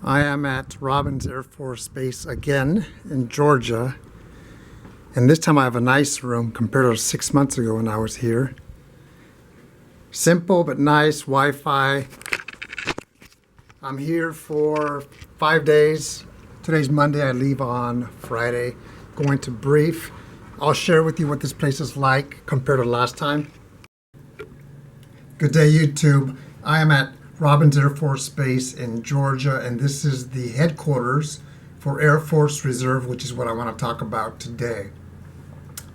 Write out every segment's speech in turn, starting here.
I am at Robins Air Force Base again in Georgia, and this time I have a nice room compared to 6 months ago when I was here. Simple but nice Wi-Fi. I'm here for 5 days. Today's Monday, I leave on Friday, going to brief. I'll share with you what this place is like compared to last time. Good day, YouTube. I am at Robins Air Force Base in Georgia, and this is the headquarters for Air Force Reserve, which is what I want to talk about today.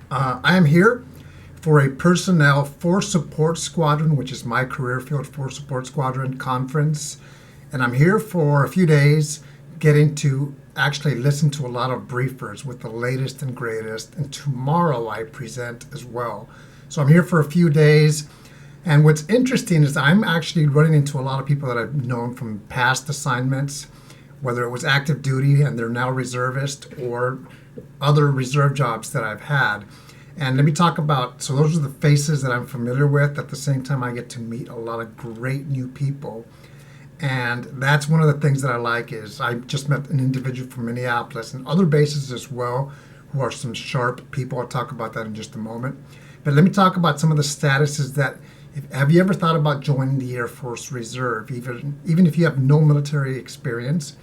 I am here for a Personnel Force Support Squadron, which is my career field, Force Support Squadron conference, and I'm here for a few days getting to actually listen to a lot of briefers with the latest and greatest, and tomorrow I present as well. So I'm here for a few days. And what's interesting is I'm actually running into a lot of people that I've known from past assignments, whether it was active duty and they're now reservist or other reserve jobs that I've had. And let me talk about, so those are the faces that I'm familiar with. At the same time, I get to meet a lot of great new people. And that's one of the things that I like is I just met an individual from Minneapolis and other bases as well who are some sharp people. I'll talk about that in just a moment. But let me talk about some of the statuses that have you ever thought about joining the Air Force Reserve, even if you have no military experience,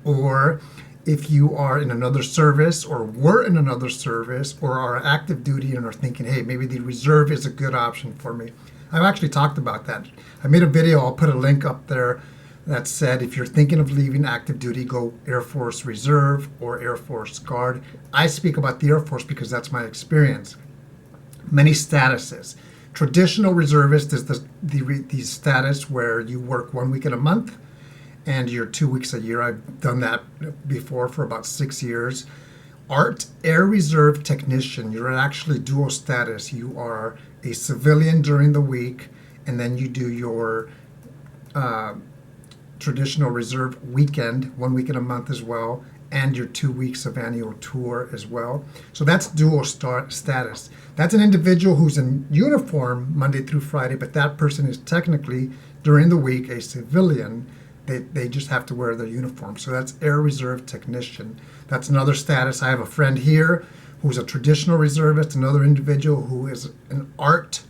or if you are in another service or were in another service or are active duty and are thinking, hey, maybe the reserve is a good option for me. I've actually talked about that. I made a video, I'll put a link up there that said if you're thinking of leaving active duty, go Air Force Reserve or Air Force Guard. I speak about the Air Force because that's my experience. Many statuses. Traditional reservist is the status where you work 1 week in a month and you're 2 weeks a year. I've done that before for about 6 years. ART, Air Reserve Technician, you're actually dual status. You are a civilian during the week and then you do your traditional reserve weekend, 1 week in a month as well, and your 2 weeks of annual tour as well. So that's dual status. That's an individual who's in uniform Monday through Friday, but that person is technically during the week a civilian. They just have to wear their uniform. So that's Air Reserve Technician. That's another status. I have a friend here who's a traditional reservist, another individual who is an ART,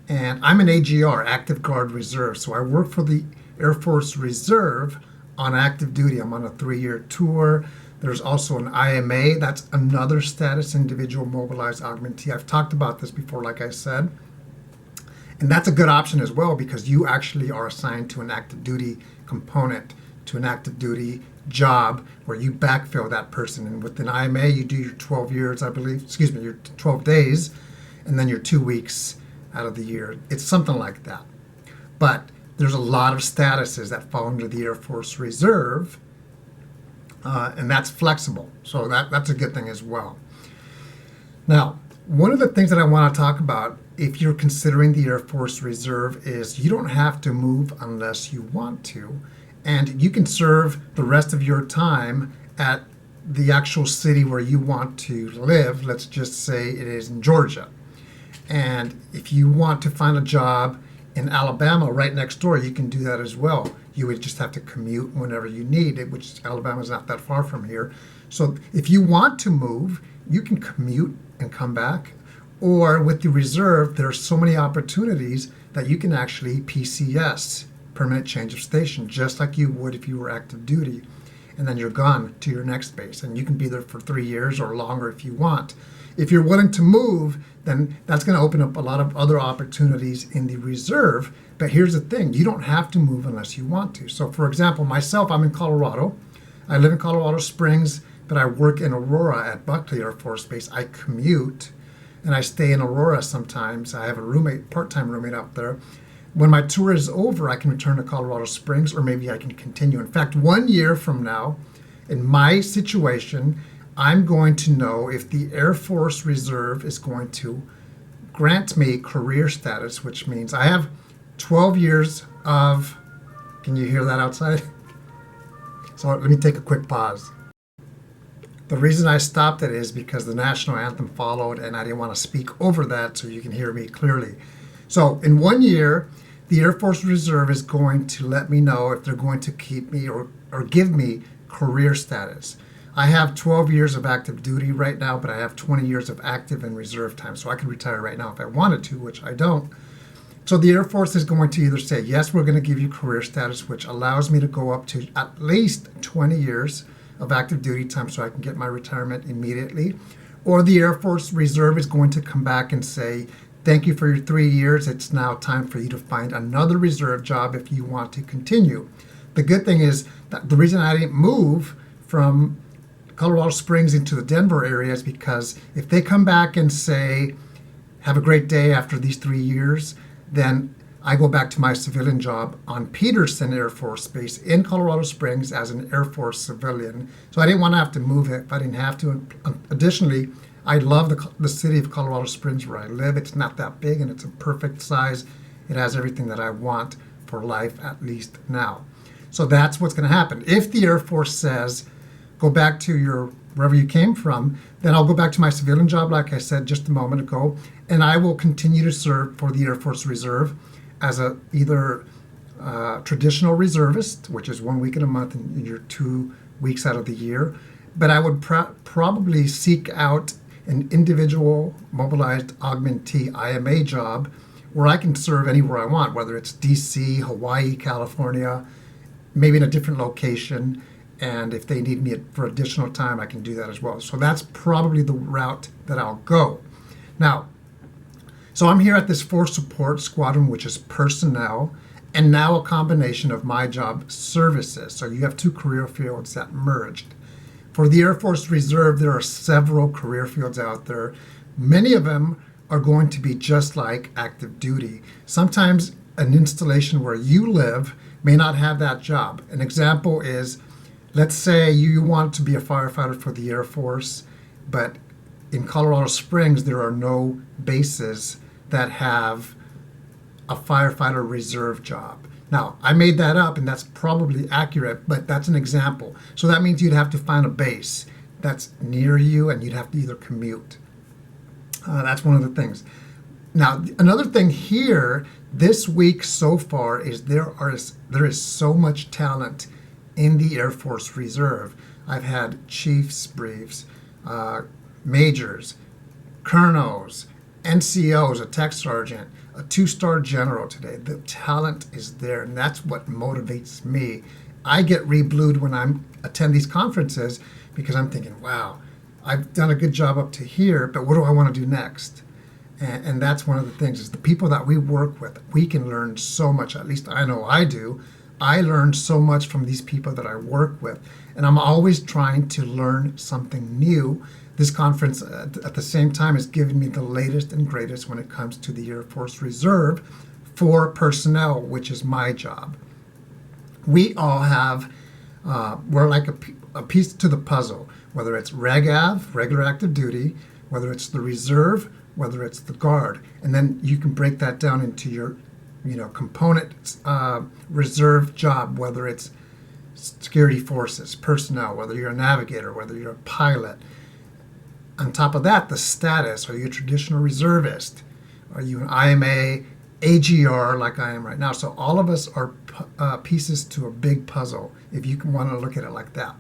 and I'm an AGR, Active Guard Reserve. So I work for the Air Force Reserve on active duty. I'm on a 3-year tour. There's also an IMA. That's another status, Individual Mobilized Augmentee. I've talked about this before, like I said. And that's a good option as well because you actually are assigned to an active duty component, to an active duty job where you backfill that person. And with an IMA, you do your 12 years, I believe, your 12 days, and then your 2 weeks out of the year. It's something like that. But there's a lot of statuses that fall under the Air Force Reserve, and that's flexible. So that's a good thing as well. Now, one of the things that I want to talk about if you're considering the Air Force Reserve is you don't have to move unless you want to, and you can serve the rest of your time at the actual city where you want to live. Let's just say it is in Georgia. And if you want to find a job in Alabama, right next door, you can do that as well. You would just have to commute whenever you need it, which Alabama's not that far from here. So if you want to move, you can commute and come back. Or with the reserve, there are so many opportunities that you can actually PCS, permanent change of station, just like you would if you were active duty. And then you're gone to your next base. And you can be there for 3 years or longer if you want. If you're willing to move, then that's going to open up a lot of other opportunities in the reserve. But here's the thing, you don't have to move unless you want to. So for example, myself, I'm in Colorado. I live in Colorado Springs, but I work in Aurora at Buckley Air Force Base. I commute and I stay in Aurora sometimes. I have a roommate, part-time roommate up there. When my tour is over, I can return to Colorado Springs, or maybe I can continue. In fact, 1 year from now, in my situation, I'm going to know if the Air Force Reserve is going to grant me career status, which means I have 12 years of, can you hear that outside? So let me take a quick pause. The reason I stopped it is because the national anthem followed and I didn't want to speak over that so you can hear me clearly. So in 1 year, the Air Force Reserve is going to let me know if they're going to keep me or give me career status. I have 12 years of active duty right now, but I have 20 years of active and reserve time. So I could retire right now if I wanted to, which I don't. So the Air Force is going to either say, yes, we're going to give you career status, which allows me to go up to at least 20 years of active duty time so I can get my retirement immediately. Or the Air Force Reserve is going to come back and say, thank you for your 3 years. It's now time for you to find another reserve job if you want to continue. The good thing is that the reason I didn't move from Colorado Springs into the Denver area is because if they come back and say, have a great day after these 3 years, then I go back to my civilian job on Peterson Air Force Base in Colorado Springs as an Air Force civilian. So I didn't want to have to move it if I didn't have to. Additionally, I love the city of Colorado Springs where I live. It's not that big and it's a perfect size. It has everything that I want for life, at least now. So that's what's going to happen. If the Air Force says, go back to your wherever you came from, then I'll go back to my civilian job, like I said just a moment ago, and I will continue to serve for the Air Force Reserve as either traditional reservist, which is 1 week in a month and you're 2 weeks out of the year. But I would probably seek out an individual mobilized augmentee IMA job where I can serve anywhere I want, whether it's DC, Hawaii, California, maybe in a different location. And if they need me for additional time, I can do that as well. So that's probably the route that I'll go. Now, so I'm here at this Force Support Squadron, which is personnel, and now a combination of my job, services. So you have two career fields that merged. For the Air Force Reserve, there are several career fields out there. Many of them are going to be just like active duty. Sometimes an installation where you live may not have that job. An example is, let's say you want to be a firefighter for the Air Force, but in Colorado Springs, there are no bases that have a firefighter reserve job. Now, I made that up, and that's probably accurate, but that's an example. So that means you'd have to find a base that's near you, and you'd have to either commute. That's one of the things. Now, another thing here this week so far is there is so much talent in the Air Force Reserve. I've had chiefs briefs, majors, colonels, NCOs, a tech sergeant, a 2-star general today. The talent is there, and that's what motivates me. I get re-blued when I attend these conferences because I'm thinking, wow, I've done a good job up to here, but what do I want to do next? And that's one of the things is the people that we work with, we can learn so much. At least I know I do. I learn so much from these people that I work with, and I'm always trying to learn something new. This conference at the same time is giving me the latest and greatest when it comes to the Air Force Reserve for personnel, which is my job. We all have, we're like a piece to the puzzle, whether it's Reg-Av, regular active duty, whether it's the reserve, whether it's the guard. And then you can break that down into your component reserve job, whether it's security forces, personnel, whether you're a navigator, whether you're a pilot. On top of that, the status. Are you a traditional reservist? Are you an IMA, AGR like I am right now? So all of us are pieces to a big puzzle, if you can want to look at it like that.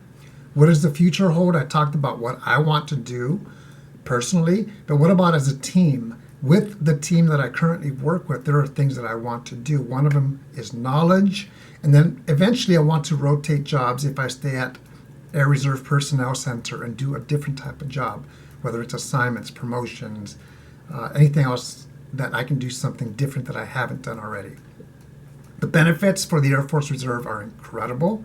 What does the future hold? I talked about what I want to do personally, but what about as a team? With the team that I currently work with, there are things that I want to do. One of them is knowledge, and then eventually I want to rotate jobs if I stay at Air Reserve Personnel Center and do a different type of job, whether it's assignments, promotions, anything else that I can do something different that I haven't done already. The benefits for the Air Force Reserve are incredible.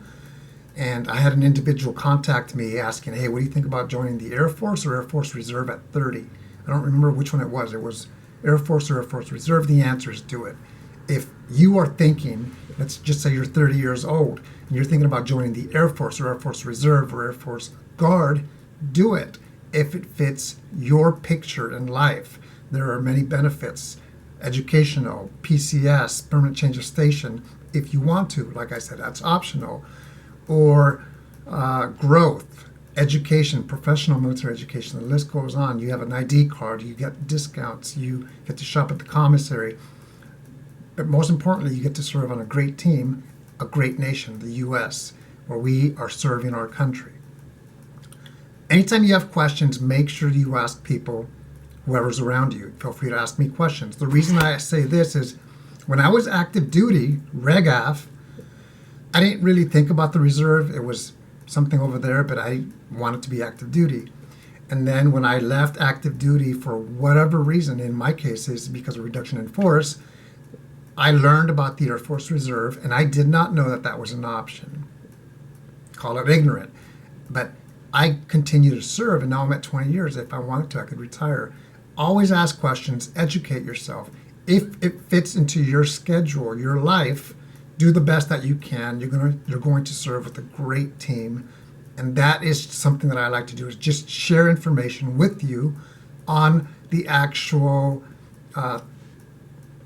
And I had an individual contact me asking, hey, what do you think about joining the Air Force or Air Force Reserve at 30? I don't remember which one it was. It was Air Force or Air Force Reserve. The answer is do it. If you are thinking, let's just say you're 30 years old, and you're thinking about joining the Air Force or Air Force Reserve or Air Force Guard, do it if it fits your picture in life. There are many benefits, educational, PCS, permanent change of station, if you want to. Like I said, that's optional. Or growth, education, professional military education, the list goes on. You have an ID card, you get discounts, you get to shop at the commissary. but most importantly, you get to serve on a great team, a great nation, the U.S., where we are serving our country. Anytime you have questions, make sure you ask people, whoever's around you. Feel free to ask me questions. The reason I say this is when I was active duty, RegAF, I didn't really think about the reserve. It was something over there, but I wanted to be active duty. And then when I left active duty for whatever reason, in my case is because of reduction in force, I learned about the Air Force Reserve, and I did not know that that was an option. Call it ignorant. But I continue to serve, and now I'm at 20 years. If I wanted to, I could retire. Always ask questions, educate yourself. If it fits into your schedule, your life, do the best that you can. You're going to serve with a great team. And that is something that I like to do, is just share information with you on the actual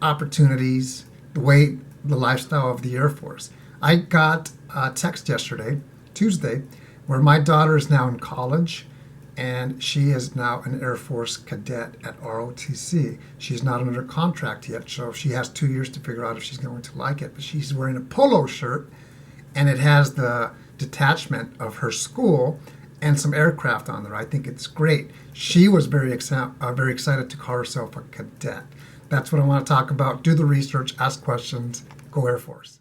opportunities, the lifestyle of the Air Force. I got a text yesterday, Tuesday, where my daughter is now in college, and she is now an Air Force cadet at ROTC. She's not under contract yet, so she has 2 years to figure out if she's going to like it. But she's wearing a polo shirt, and it has the detachment of her school and some aircraft on there. I think it's great. She was very excited to call herself a cadet. That's what I want to talk about. Do the research, ask questions, go Air Force.